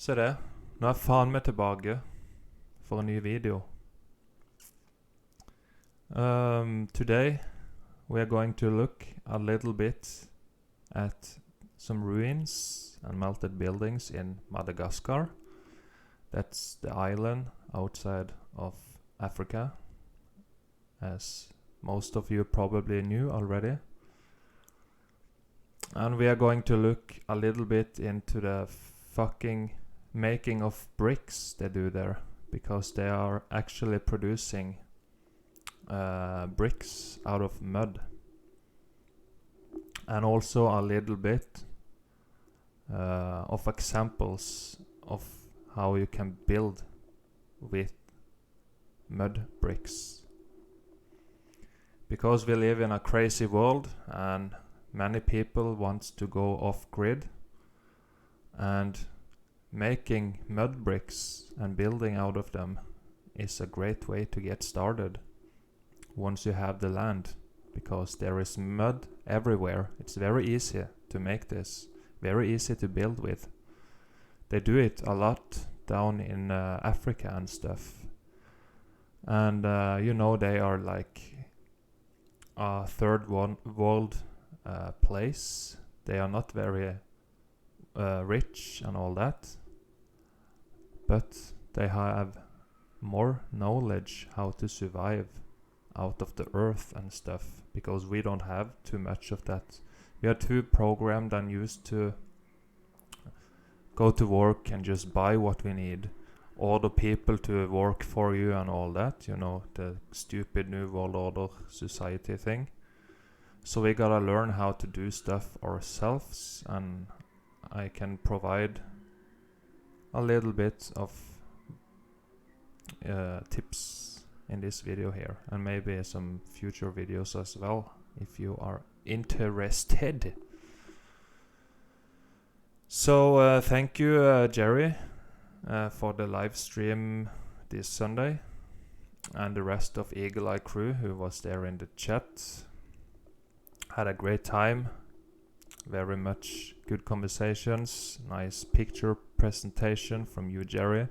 Se det, nå er faen meg tilbake for en ny video. Today we are going to look a little bit at some ruins and melted buildings in Madagascar. That's the island outside of Africa, as most of you probably knew already. And we are going to look a little bit into the fucking making of bricks they do there, because they are actually producing bricks out of mud. And also a little bit of examples of how you can build with mud bricks. Because we live in a crazy world and many people want to go off-grid, and making mud bricks and building out of them is a great way to get started once you have the land, because there is mud everywhere. It's very easy to make this, very easy to build with. They do it a lot down in Africa and stuff, and they are like a third world place. They are not very rich and all that, but they have more knowledge how to survive out of the earth and stuff, because we don't have too much of that. We are too programmed and used to go to work and just buy what we need, order people to work for you and all that, the stupid New World Order society thing. So we gotta learn how to do stuff ourselves, and I can provide a little bit of tips in this video here, and maybe some future videos as well, if you are interested. So thank you, Jerry, for the live stream this Sunday, and the rest of Eagle Eye crew who was there in the chat. Had a great time, very much good conversations, nice picture presentation from you, Jerry,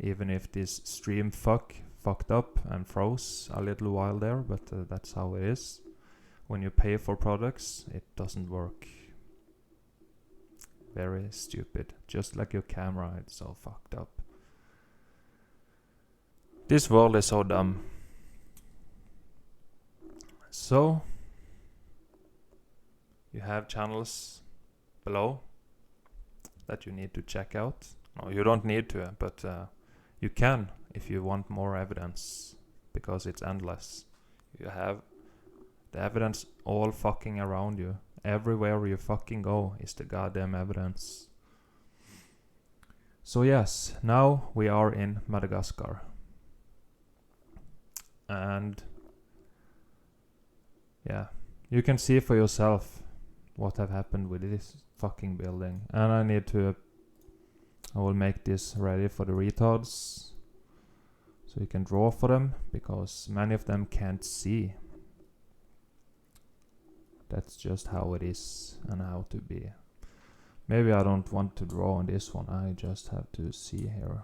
even if this stream fucked up and froze a little while there, but that's how it is. When you pay for products, it doesn't work. Very stupid, just like your camera, it's so fucked up. This world is so dumb. So you have channels below that you need to check out. No, you don't need to, but you can if you want more evidence, because it's endless. You have the evidence all fucking around you. Everywhere you fucking go is the goddamn evidence. So yes, now we are in Madagascar. And yeah, you can see for yourself what have happened with this fucking building. And I will make this ready for the retards, so you can draw for them, because many of them can't see. That's just how it is and how to be. Maybe I don't want to draw on this one, I just have to see here.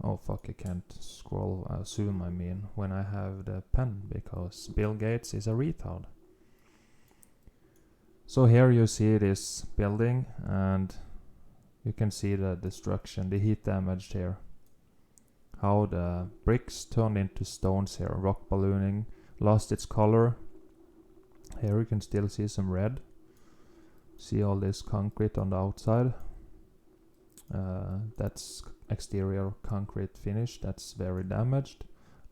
Oh fuck, I can't scroll, zoom I mean, when I have the pen, because Bill Gates is a retard. So here you see this building, and you can see the destruction, the heat damage here. How the bricks turned into stones here, rock ballooning, lost its color. Here you can still see some red. See all this concrete on the outside. That's exterior concrete finish, that's very damaged.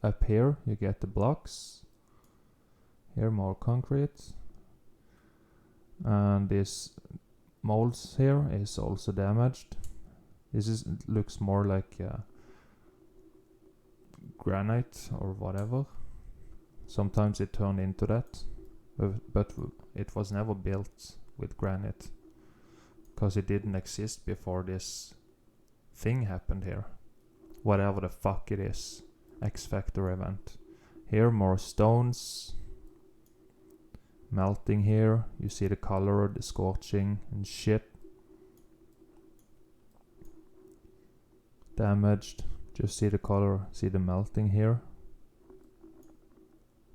Up here you get the blocks. Here more concrete. And this molds here is also damaged. This looks more like granite or whatever. Sometimes it turned into that, but it was never built with granite, because it didn't exist before this thing happened here. Whatever the fuck it is, X Factor event. Here more stones melting here. You see the color, the scorching and shit. damaged. Just see the color, see the melting here.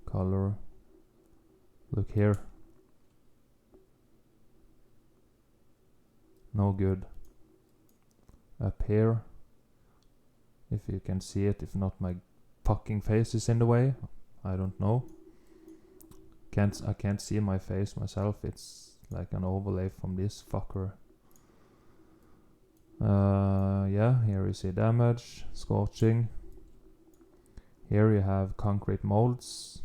Color. Look here. No good. Up here. If you can see it, if not my fucking face is in the way. I don't know. I can't see my face myself. It's like an overlay from this fucker. Yeah, here you see damage, scorching. Here you have concrete molds.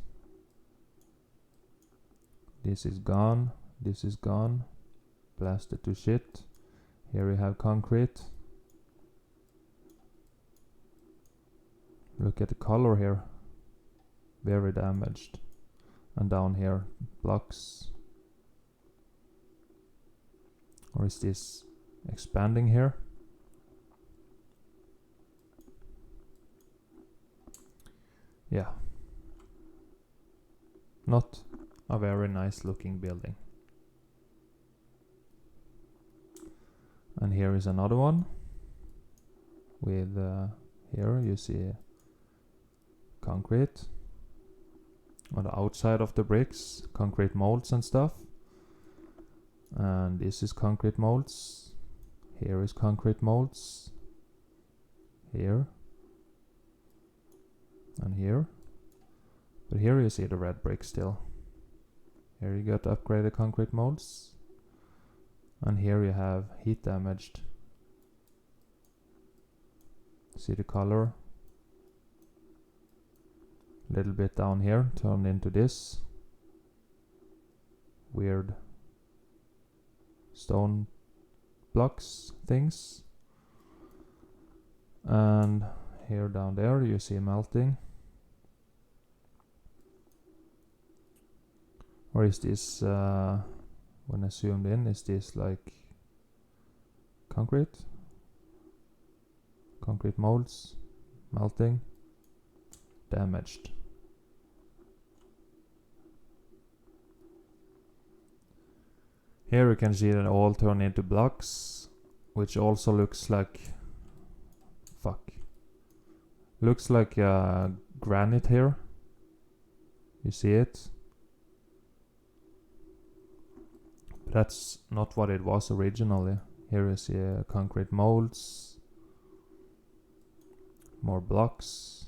This is gone. This is gone. Blasted to shit. Here you have concrete. Look at the color here. Very damaged. And down here, blocks. Or is this expanding here? Yeah. Not a very nice looking building. And here is another one. With here you see concrete. On the outside of the bricks, concrete molds and stuff. And this is concrete molds. Here is concrete molds. Here. And here. But here you see the red brick still. Here you got upgraded concrete molds. And here you have heat damaged. See the color? Little bit down here, turned into this weird stone blocks things. And here down there you see melting. Or is this, when I zoomed in, is this like concrete? Concrete molds, melting, damaged. Here you can see that all turn into blocks, which also looks like, looks like granite here. You see it? But that's not what it was originally. Here you see concrete molds, more blocks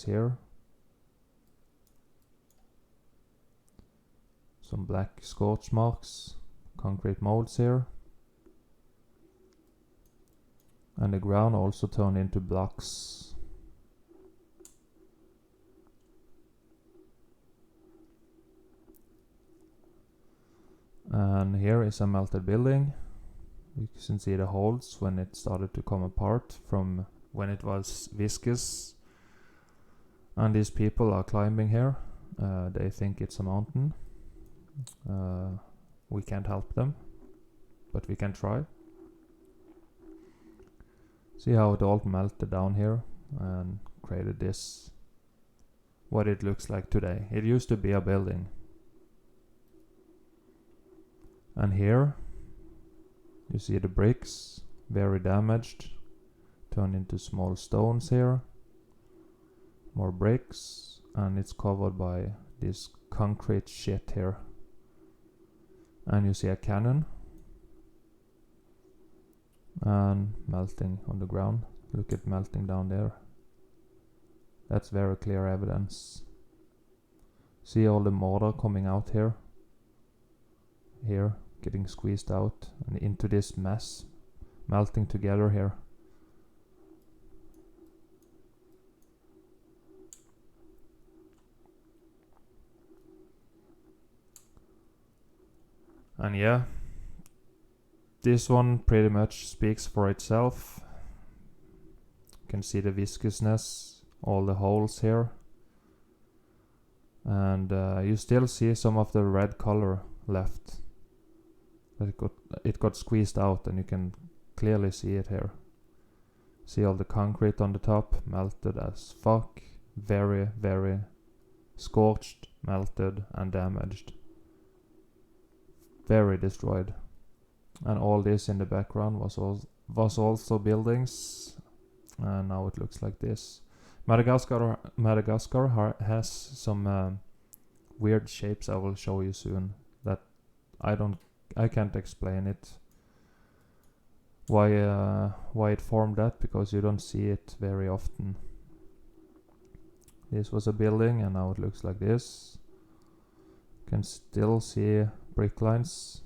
here. Some black scorch marks, concrete molds here. And the ground also turned into blocks. And here is a melted building. You can see the holes when it started to come apart from when it was viscous. And these people are climbing here. They think it's a mountain. We can't help them, but we can try. See how it all melted down here and created this, what it looks like today. It used to be a building. And here you see the bricks, very damaged, turned into small stones here. More bricks, and it's covered by this concrete shit here. And you see a cannon and melting on the ground. Look at melting down there. That's very clear evidence. See all the mortar coming out here. Here, getting squeezed out and into this mess, melting together here. And yeah, this one pretty much speaks for itself. You can see the viscousness, all the holes here. And you still see some of the red color left. But it got squeezed out, and you can clearly see it here. See all the concrete on the top, melted as fuck. Very, very scorched, melted and damaged. Very destroyed. And all this in the background was also buildings, and now it looks like this. Madagascar has some weird shapes I will show you soon that I can't explain it. Why it formed that, because you don't see it very often. This was a building and now it looks like this. You can still see brick lines,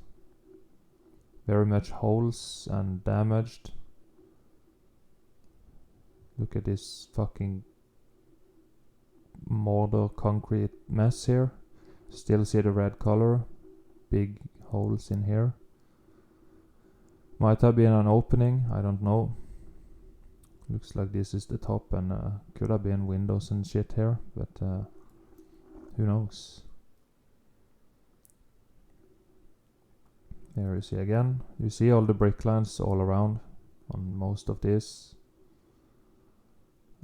very much holes and damaged. Look at this fucking mortar concrete mess here. Still see the red color, big holes in here. Might have been an opening, I don't know. Looks like this is the top, and could have been windows and shit here, but who knows. There you see again. You see all the brick lines all around on most of this.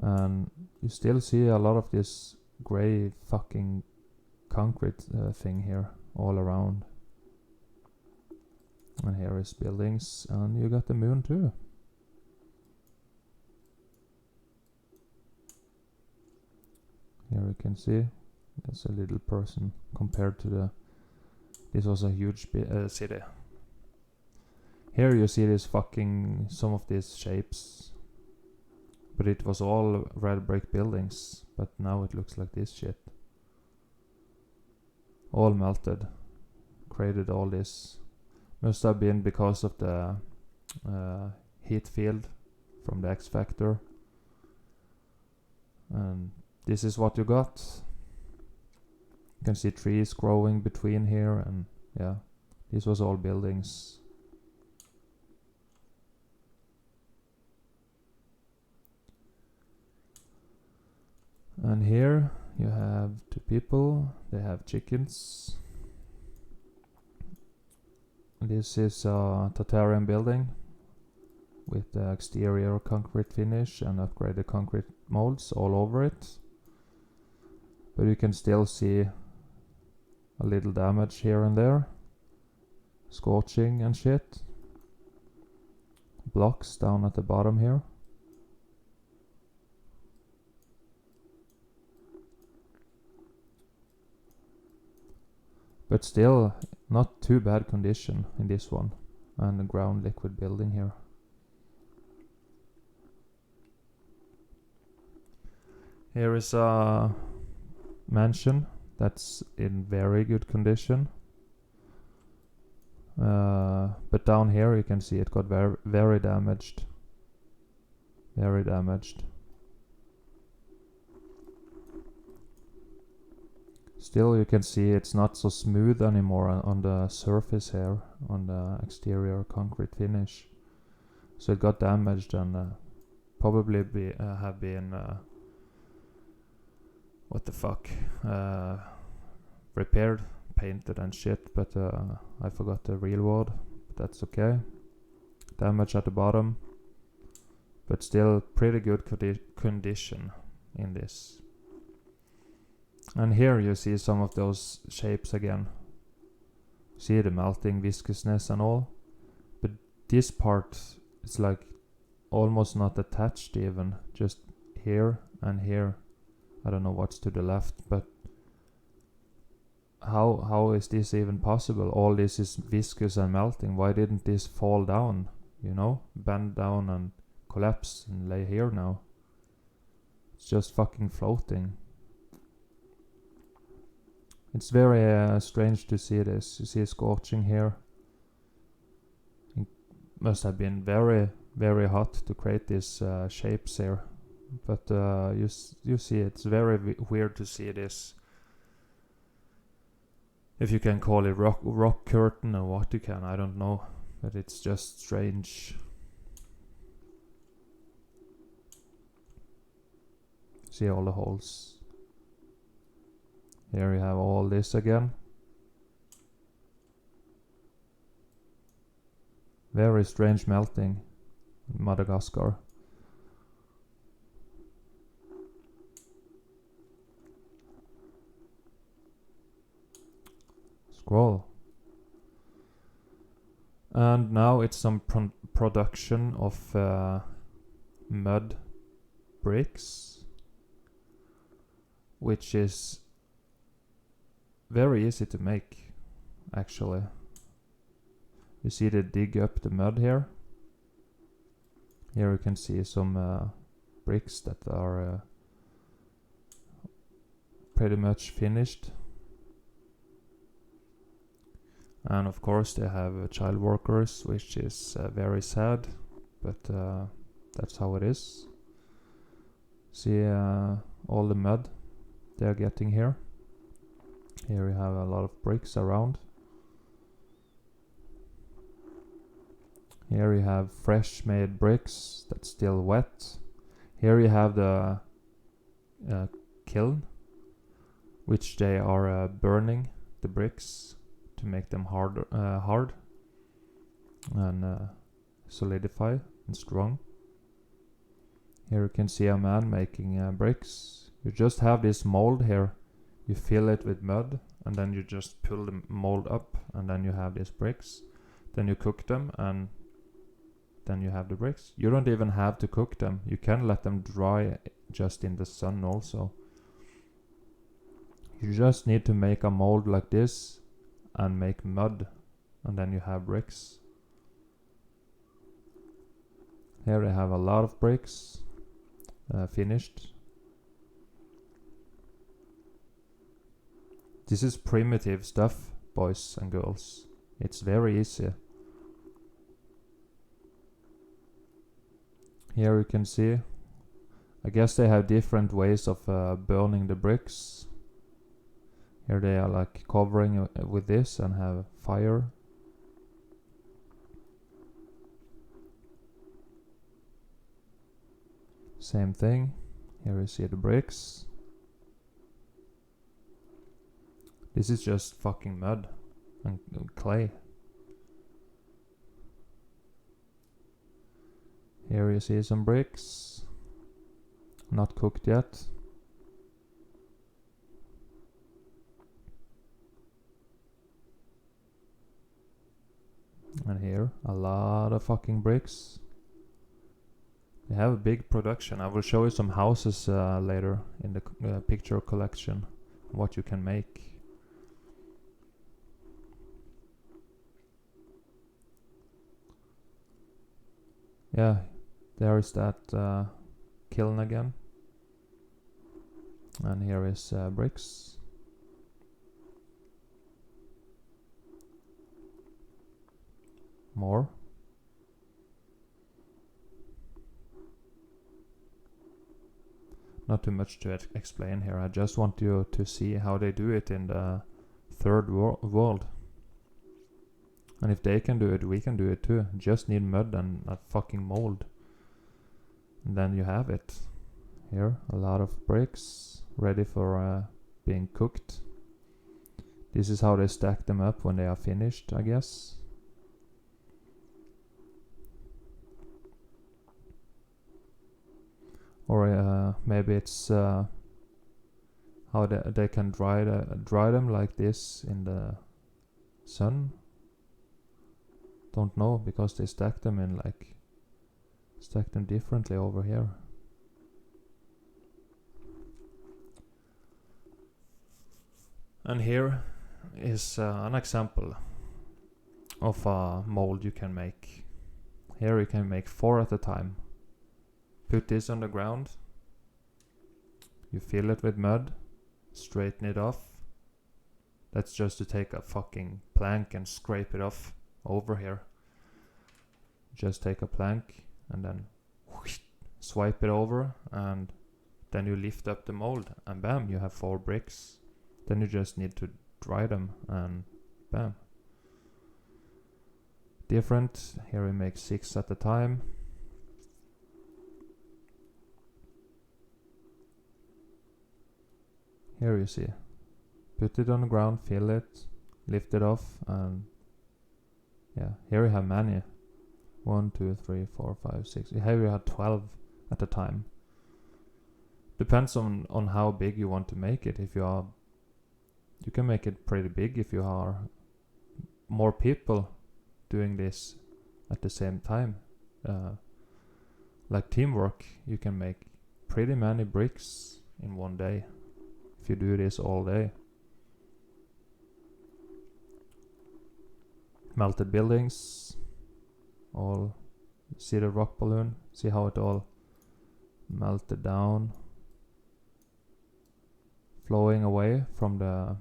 And you still see a lot of this grey fucking concrete thing here all around. And here is buildings, and you got the moon too. Here you can see there's a little person compared to the. This was a huge city. Here you see this fucking some of these shapes, but it was all red brick buildings. But now it looks like this shit. All melted, created all this. Must have been because of the heat field from the X Factor. And this is what you got. You can see trees growing between here, and yeah, this was all buildings. And here you have two people, they have chickens. This is a Tatarian building with the exterior concrete finish and upgraded concrete molds all over it. But you can still see a little damage here and there. Scorching and shit. Blocks down at the bottom here. But still, not too bad condition in this one. And the ground liquid building here. Here is a mansion that's in very good condition. But down here you can see it got very damaged. Very damaged. Still you can see it's not so smooth anymore on the surface here, on the exterior concrete finish. So it got damaged and probably have been what the fuck, repaired, painted and shit, but I forgot the real word, but that's okay. Damage at the bottom, but still pretty good condition in this. And here you see some of those shapes again. See the melting viscousness and all, but this part is like almost not attached even, just here and here. I don't know what's to the left, but how is this even possible? All this is viscous and melting. Why didn't this fall down, you know? Bend down and collapse and lay here now. It's just fucking floating. It's very strange to see this. You see scorching here. It must have been very hot to create these shapes here. But you see it's very weird to see this. If you can call it rock curtain or what you can, I don't know. But it's just strange. See all the holes. Here you have all this again. Very strange melting in Madagascar. Scroll. And now it's some production of mud bricks, which is very easy to make, actually. You see they dig up the mud here. Here you can see some bricks that are pretty much finished. And of course they have child workers, which is very sad, but that's how it is. See all the mud they're getting here. Here you have a lot of bricks around. Here you have fresh made bricks that's still wet. Here you have the kiln, which they are burning the bricks to make them hard and solidify and strong. Here you can see a man making bricks. You just have this mold here. You fill it with mud and then you just pull the mold up and then you have these bricks. Then you cook them and then you have the bricks. You don't even have to cook them. You can let them dry just in the sun also. You just need to make a mold like this and make mud and then you have bricks. Here I have a lot of bricks finished. This is primitive stuff, boys and girls. It's very easy. Here you can see, I guess they have different ways of burning the bricks. Here they are like covering with this and have fire. Same thing. Here you see the bricks. This is just fucking mud and clay. Here you see some bricks. Not cooked yet. And here, a lot of fucking bricks. They have a big production. I will show you some houses later in the picture collection. What you can make. Yeah, there is that kiln again. And here is bricks. More. Not too much to explain here. I just want you to see how they do it in the third world. And if they can do it, we can do it too. Just need mud and a fucking mold. And then you have it. Here, a lot of bricks ready for being cooked. This is how they stack them up when they are finished, I guess. Or maybe it's how they can dry them like this in the sun. Don't know, because they stack them differently over here. And here is an example of a mold you can make. Here you can make 4 at a time. Put this on the ground. You fill it with mud. Straighten it off. That's just to take a fucking plank and scrape it off over here. Just take a plank and then whoosh, swipe it over, and then you lift up the mold and bam, you have 4 bricks. Then you just need to dry them and bam. Different. Here we make 6 at a time. Here you see. Put it on the ground, fill it, lift it off, and yeah, here you have many. 1, 2, 3, 4, 5, 6. Here you have 12 at a time. Depends on how big you want to make it. If you can make it pretty big if you are more people doing this at the same time. Like teamwork, you can make pretty many bricks in one day if you do this all day. Melted buildings, all. See the rock balloon? See how it all melted down, flowing away from the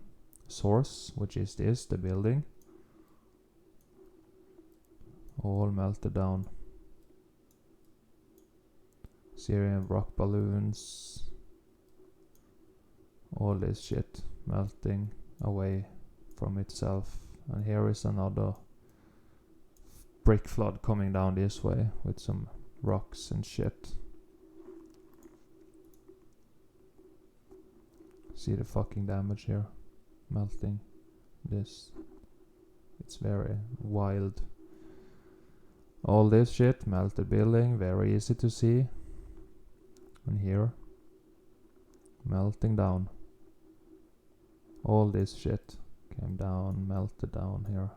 source, which is this, the building. All melted down. Syrian rock balloons, all this shit melting away from itself. And here is another brick flood coming down this way with some rocks and shit. See the fucking damage here, melting this. It's very wild. All this shit, melted building, very easy to see. And here, melting down. All this shit came down, melted down here.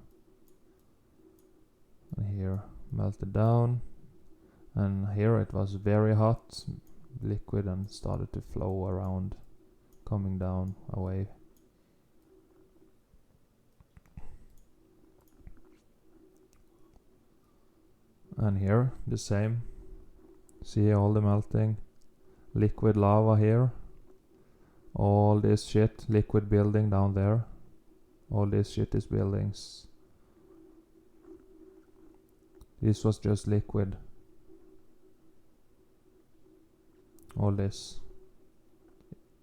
And here, melted down. And here it was very hot, liquid, and started to flow around, coming down away. And here, the same. See all the melting. Liquid lava here. All this shit, liquid building down there. All this shit is buildings. This was just liquid. All this.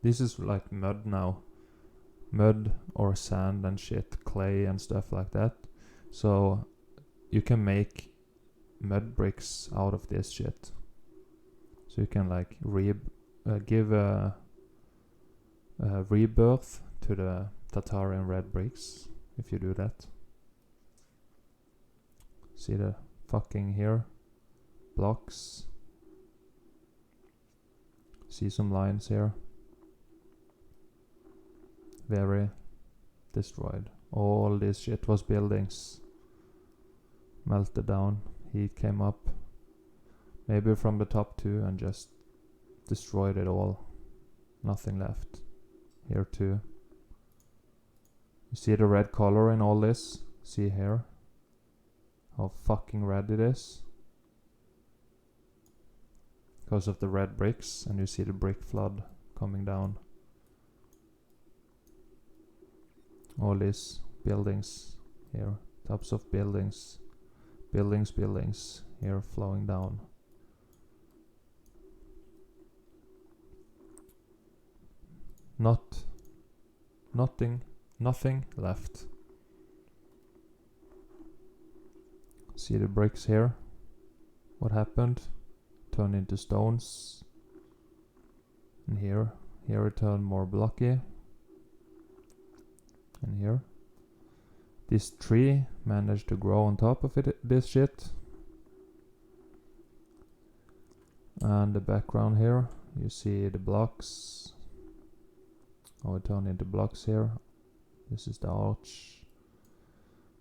This is like mud now. Mud or sand and shit, clay and stuff like that. So you can make mud bricks out of this shit. So you can like give a rebirth to the Tatarian red bricks if you do that. See the fucking here blocks. See some lines here. Very destroyed. All this shit was buildings. Melted down. Heat came up. Maybe from the top too, and just destroyed it all. Nothing left. Here too. You see the red color in all this? See here? How fucking red it is. Because of the red bricks, and you see the brick flood coming down. All these buildings here. Tops of buildings. Buildings here flowing down. Nothing left. See the bricks here? What happened? Turned into stones. And here it turned more blocky. And here. This tree managed to grow on top of it, this shit. And the background here, you see the blocks. Oh, it turned into blocks here. This is the arch.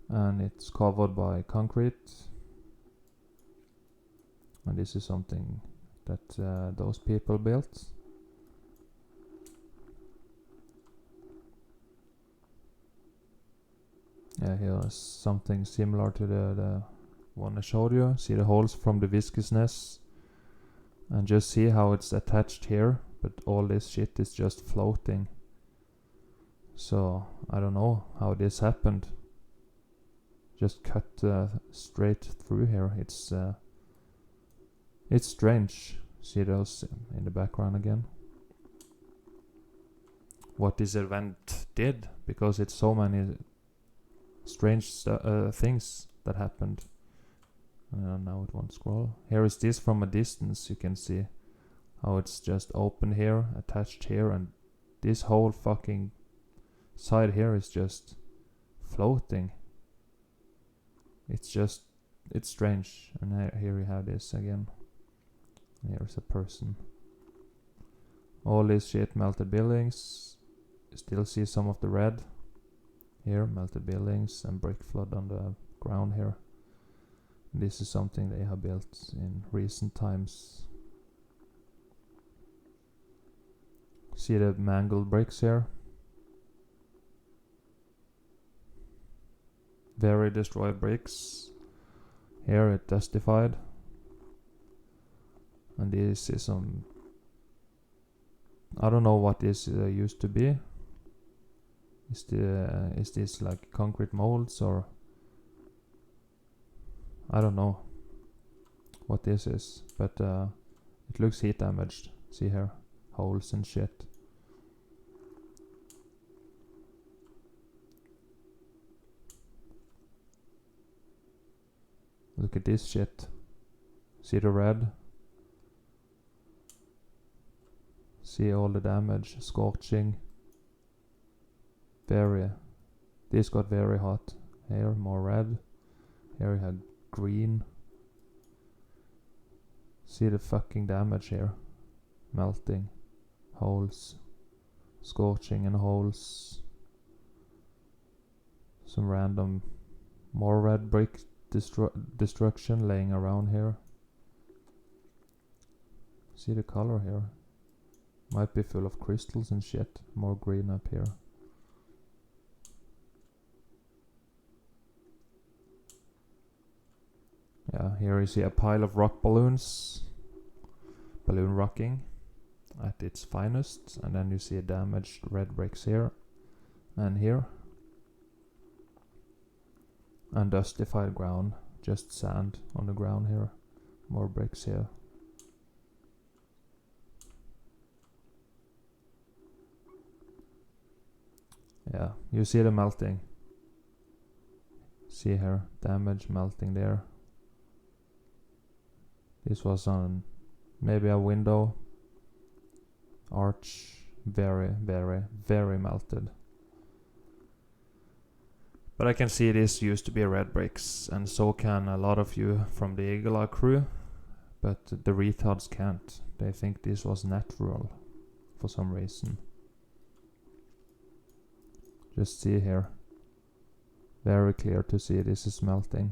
And it's covered by concrete. And this is something that those people built. Yeah, here's something similar to the one I showed you. See the holes from the viscousness. And just see how it's attached here. But all this shit is just floating. So, I don't know how this happened. Just cut straight through here. It's strange. See those in the background again? What this event did. Because it's so many strange things that happened. Now it won't scroll. Here is this from a distance. You can see how it's just open here, attached here, and this whole fucking side here is just floating. It's strange. And here we have this again. Here's a person. All this shit, melted buildings. You still see some of the red. Here, melted buildings and brick flood on the ground here. This is something they have built in recent times. See the mangled bricks here? Very destroyed bricks. Here it testified. And this is some... I don't know what this used to be. Is this like concrete molds or... I don't know what this is, but it looks heat damaged. See here, holes and shit. Look at this shit. See the red? See all the damage, scorching. This got very hot. Here, more red. Here we had green. See the fucking damage here. Melting. Holes. Scorching and holes. Some random more red brick destruction laying around here. See the color here. Might be full of crystals and shit. More green up here. Yeah, here you see a pile of rock balloons. Balloon rocking at its finest. And then you see damaged red bricks here and here. Undustified ground, just sand on the ground here. More bricks here. Yeah, you see the melting. See here, damage melting there. This was on maybe a window arch. Very, very, very melted. But I can see this used to be red bricks, and so can a lot of you from the Eagle Eye crew. But the retards can't. They think this was natural for some reason. Just see here. Very clear to see this is melting.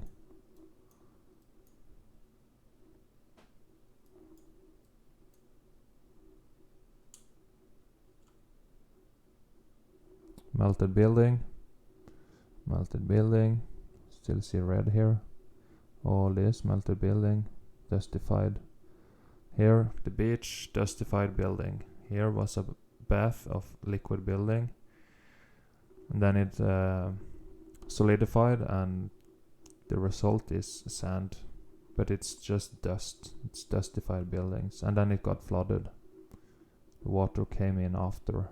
Melted building. Melted building. Still see red here. All this melted building. Dustified. Here the beach. Dustified building. Here was a bath of liquid building. And then it solidified, and the result is sand. But it's just dust. It's dustified buildings. And then it got flooded. The water came in after.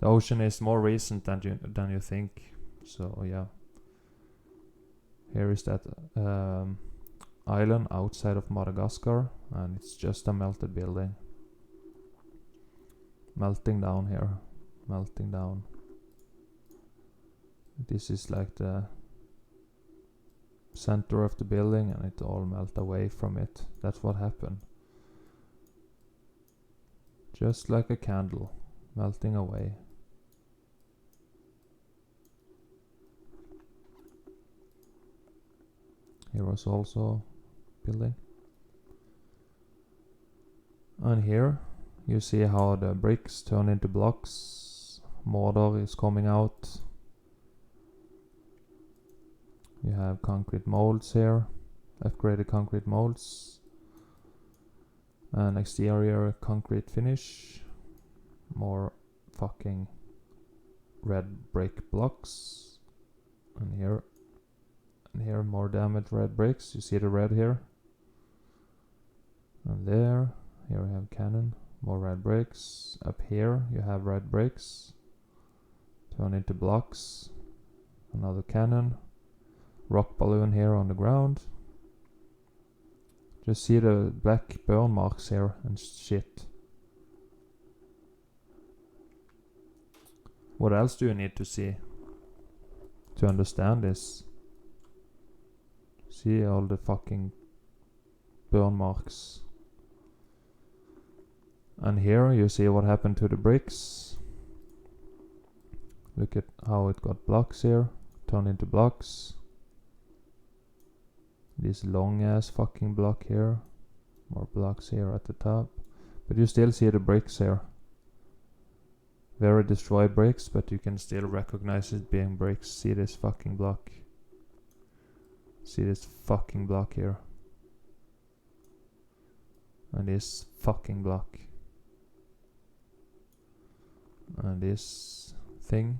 The ocean is more recent than you think. So yeah. Here is that island outside of Madagascar, and it's just a melted building. Melting down here. Melting down. This is like the center of the building, and it all melt away from it. That's what happened. Just like a candle, melting away. Here was also building. And here you see how the bricks turn into blocks. Mortar is coming out. You have concrete molds here. Upgraded concrete molds. An exterior concrete finish. More fucking red brick blocks. And here more damaged red bricks. You see the red here. And there. Here we have cannon. More red bricks. Up here you have red bricks. Turn into blocks. Another cannon. Rock balloon here on the ground. Just see the black burn marks here and shit. What else do you need to see to understand this? See all the fucking burn marks. And here you see what happened to the bricks. Look at how it got blocks here. Turned into blocks. this long ass fucking block here. More blocks here at the top. But you still see the bricks here. Very destroyed bricks, but you can still recognize it being bricks. See this fucking block. See this fucking block here. And this fucking block. And this thing.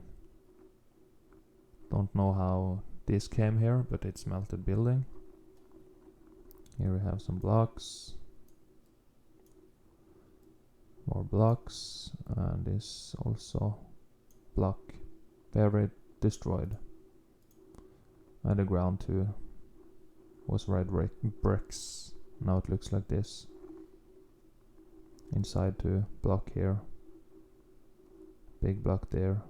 Don't know how this came here, but it's melted building. Here we have some blocks. More blocks. And this also block. Very destroyed. And the ground too was red bricks. Now it looks like this. Inside too. Block here. Big block there.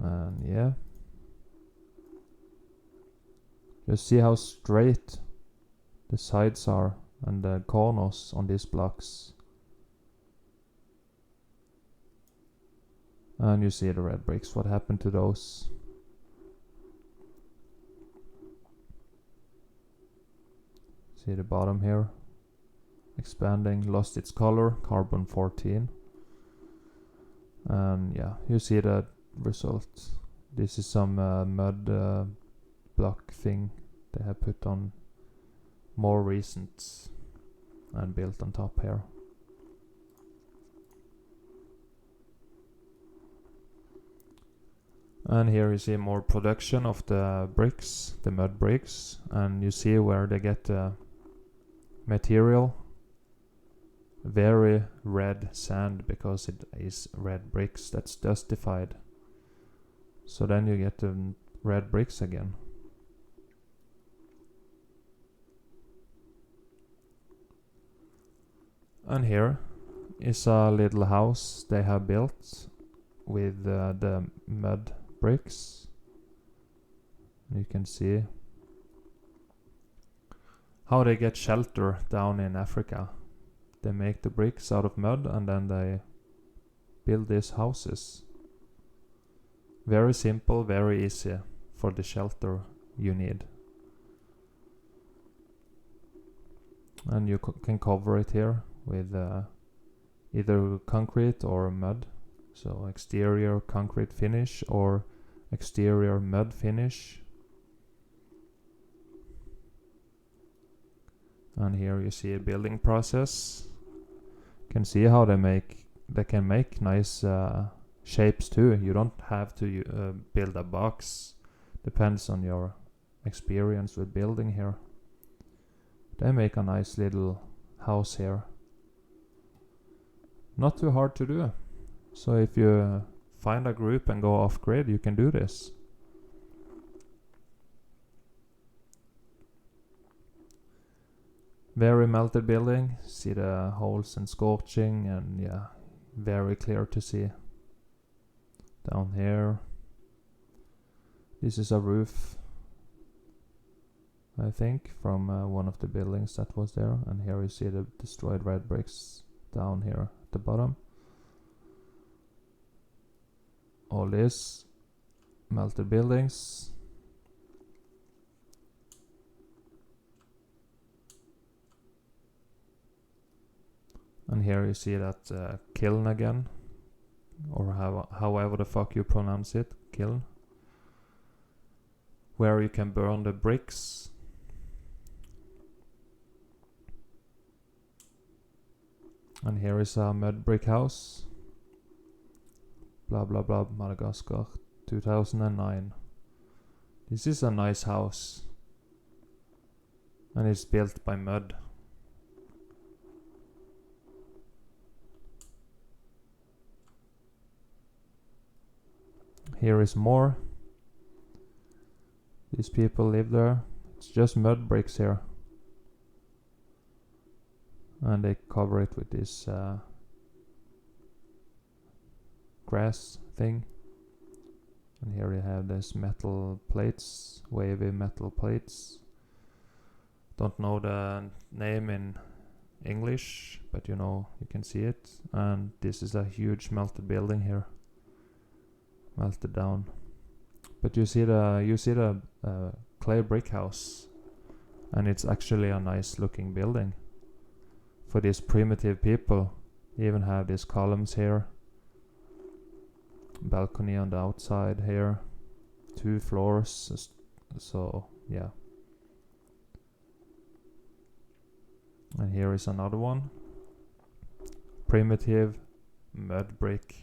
And yeah. Just see how straight the sides are and the corners on these blocks. And you see the red bricks. What happened to those? See the bottom here. Expanding, lost its color, carbon 14. And yeah, you see the result. This is some mud block thing they have put on more recent and built on top here. And here you see more production of the bricks, the mud bricks, and you see where they get the material. Very red sand because it is red bricks that's dustified. So then you get the red bricks again. And here is a little house they have built with the mud bricks. You can see how they get shelter down in Africa. They make the bricks out of mud and then they build these houses. Very simple, very easy for the shelter you need. And you can cover it here with either concrete or mud. So exterior concrete finish or exterior mud finish. And here you see a building process. You can see how they can make nice shapes too. You don't have to build a box. Depends on your experience with building here. They make a nice little house here. Not too hard to do. So if you find a group and go off grid, you can do this. Very melted building. See the holes and scorching, and yeah, very clear to see. Down here. This is a roof, I think, from one of the buildings that was there. And here you see the destroyed red bricks down here at the bottom. All this melted buildings. And here you see that kiln again, or however the fuck you pronounce it, kiln, where you can burn the bricks. And here is a mud brick house. Blah blah blah, Madagascar, 2009. This is a nice house. And it's built by mud. Here is more. These people live there. It's just mud bricks here. And they cover it with this grass thing. And here you have this metal plates, wavy metal plates. Don't know the name in English, but you know, you can see it. And this is a huge melted building here. Melted down. But you see the clay brick house, and it's actually a nice looking building for these primitive people. You even have these columns here, balcony on the outside here, 2 floors. So yeah. And here is another one, primitive mud brick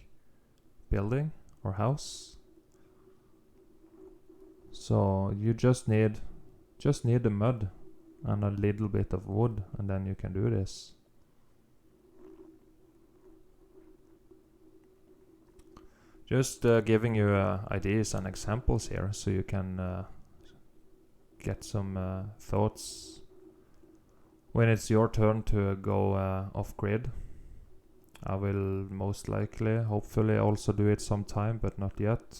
building or house. So you just need the mud and a little bit of wood, and then you can do this. Just giving you ideas and examples here, so you can get some thoughts when it's your turn to go off-grid. I will most likely, hopefully also do it sometime, but not yet.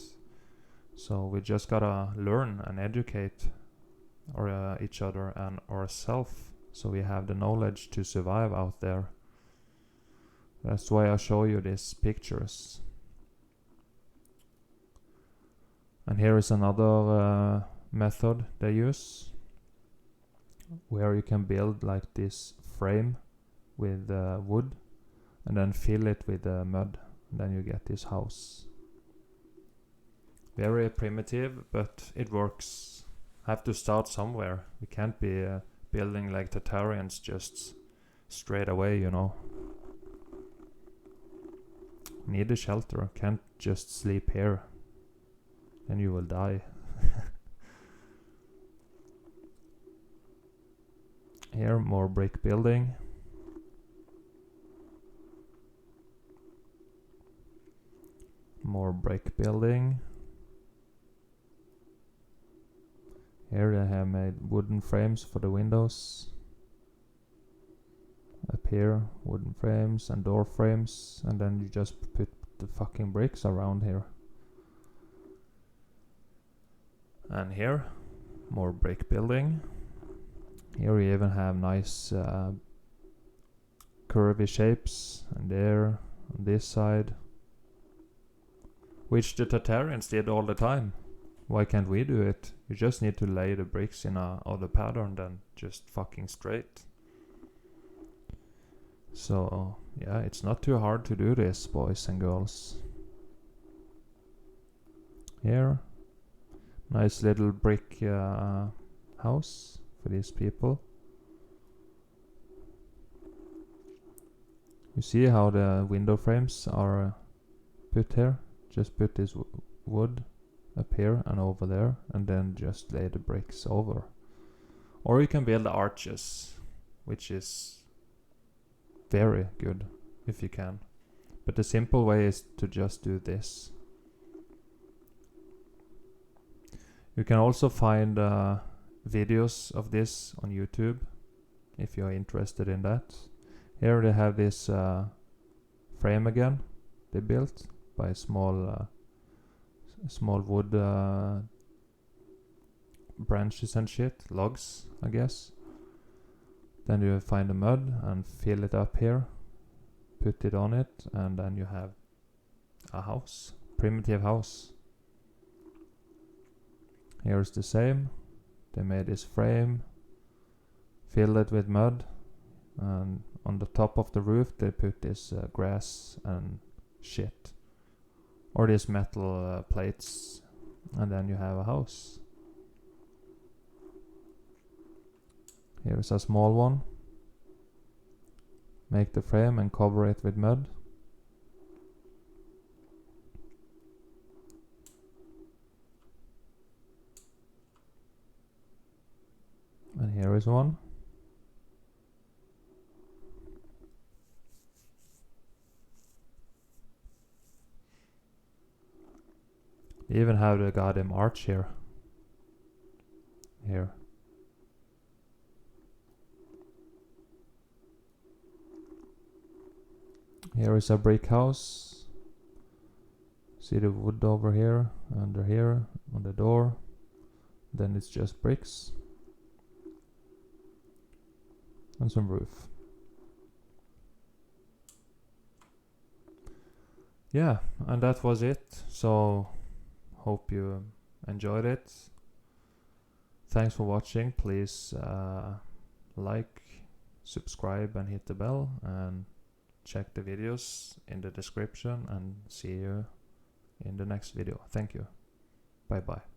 So we just gotta learn and educate each other and ourselves, so we have the knowledge to survive out there. That's why I show you these pictures. And here is another method they use, where you can build like this frame with wood and then fill it with mud, and then you get this house. Very primitive, but it works. Have to start somewhere. We can't be building like Tartarians just straight away, you know. Need a shelter, can't just sleep here. Then you will die. Here, more brick building. More brick building. Here they have made wooden frames for the windows. Up here, wooden frames and door frames, and then you just put the fucking bricks around here. And here, more brick building. Here we even have nice curvy shapes, and there, on this side, which the Tartarians did all the time. Why can't we do it? You just need to lay the bricks in a other pattern than just fucking straight. So yeah, it's not too hard to do this, boys and girls. Here, nice little brick house for these people. You see how the window frames are put here? Just put this wood up here and over there, and then just lay the bricks over. Or you can build arches, which is very good if you can. But the simple way is to just do this. You can also find videos of this on YouTube if you are interested in that. Here they have this frame again they built by small wood branches and shit, logs, I guess. Then you find the mud and fill it up here, put it on it, and then you have a house, primitive house. Here's the same. They made this frame, filled it with mud, and on the top of the roof they put this grass and shit, or these metal plates, and then you have a house. Here's a small one. Make the frame and cover it with mud. And here is one. They even have the goddamn arch here. Here. Here is a brick house. See the wood over here, under here, on the door. Then it's just bricks. And some roof. Yeah, and that was it. So hope you enjoyed it. Thanks for watching. Please like, subscribe and hit the bell, and check the videos in the description, and see you in the next video. Thank you. Bye bye.